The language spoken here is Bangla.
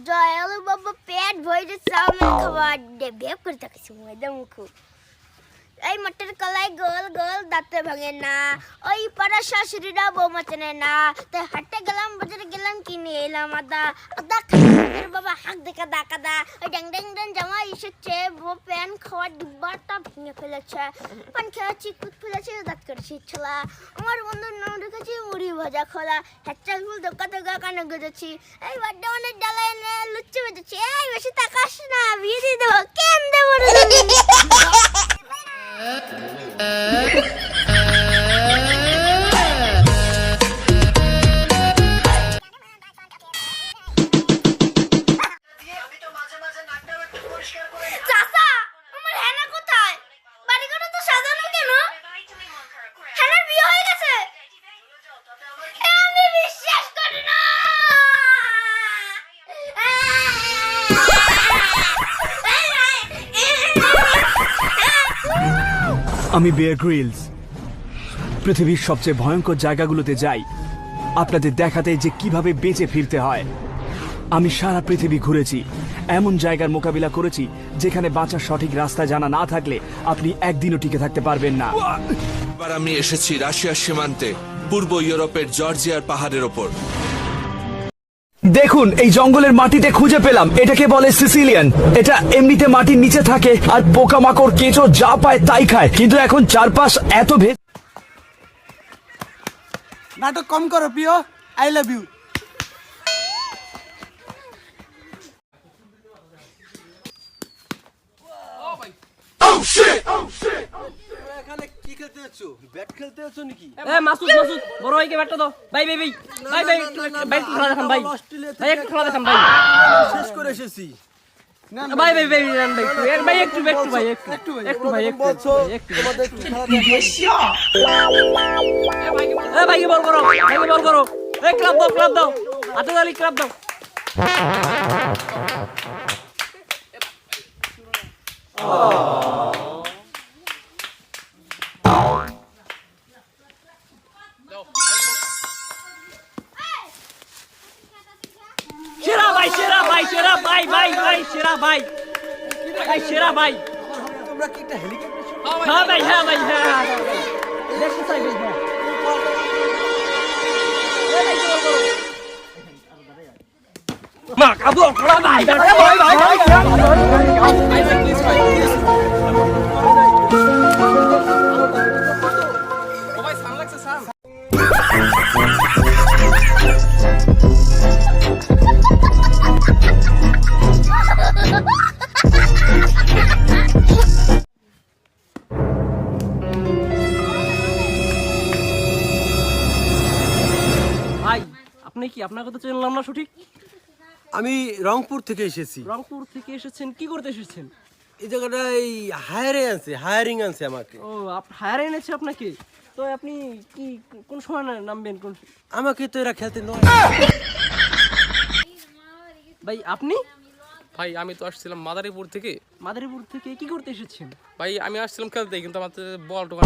দয়ালু বাবা পেট ভরে চাউমিন খাবার দে বেপ করে তাকাইছি ময়দা মুখু এই মটর কলাই গোল গোল দাঁতে ভাঙে না ওই পাড়া শাশুড়িরা বৌমা চেনে না তাই হাটে গেলাম বাজারে গেলাম কিনে এলাম আদা আদা খাই বাবা হাঁক দেখা দাকাদা ওই ড্যাং ড্যাং ড্যাং জামা এসেছে বউ প্যান খাওয়ার ডিব্বাটা ভেঙে ফেলেছে পান খেয়েছি কুত ফেলেছে দাঁত করেছি ছোলা আমার বন্ধুর নাম রেখেছি মুড়ি ভাজা খোলা হ্যাচা ফুল দোকা দোকা কানে গেছি এই বর্ধমানের ডালায় এনে লুচ্চি বেঁধেছি এই বেশি তাকাস না বিয়ে দিয়ে দেবো কেন দেবো আমি বেয়ার গ্রিলস পৃথিবীর সবচেয়ে ভয়ঙ্কর জায়গাগুলোতে যাই আপনাদের দেখাতে যে কিভাবে বেঁচে ফিরতে হয়। আমি সারা পৃথিবী ঘুরেছি, এমন জায়গার মোকাবিলা করেছি যেখানে বাঁচার সঠিক রাস্তা জানা না থাকলে আপনি একদিনও টিকে থাকতে পারবেন না। এবার আমি এসেছি রাশিয়ার সীমান্তে, পূর্ব ইউরোপের জর্জিয়ার পাহাড়ের ওপর। দেখুন, এই জঙ্গলের মাটিতে খুঁজে পেলাম, এটাকে বলে সিসিলিয়ান। এটা এমনিতে মাটির নিচে থাকে আর পোকামাকড় কেঁচো যা পায় তাই খায়, কিন্তু এখন চারপাশ এত নাটক কম করো প্রিয়, আই লাভ ইউ। এখানে কি খেলতে আছো? ব্যাট খেলতে আছো নাকি? মাসুদ বড় ভাইকে ব্যাটটা দাও। ভাই একটু খেলা দেখান ভাই। ভাই একটু খেলা দেখান ভাই। শেষ করে এসেছি। ভাই একটু ভাই ভাইকে বল করো। এই ক্লাব দাও হাতে দালি ক্লাব দাও। সেরা ভাই তোমরা কি একটা হেলিকপ্টার? হ্যাঁ ভাই দেখতে চাই ভাই। মা কাবু খোলা ভাই আপনার কথা চিনলাম না সঠিক। আমি রংপুর থেকে এসেছি। রংপুর থেকে এসেছেন, কি করতে এসেছেন? এই জায়গাটা এই হায়ারিং আনছে আমাকে। ও হায়ার এনেছে আপনাকে? তো আপনি কি কোন সময় নামবেন? আমাকে তো এরা খেলতে নয়। ভাই আপনি? ভাই আমি তো আসছিলাম মাদারীপুর থেকে। মাদারীপুর থেকে কি করতে এসেছেন? ভাই আমি আসছিলাম খেলতে, কিন্তু আমার বল টোকা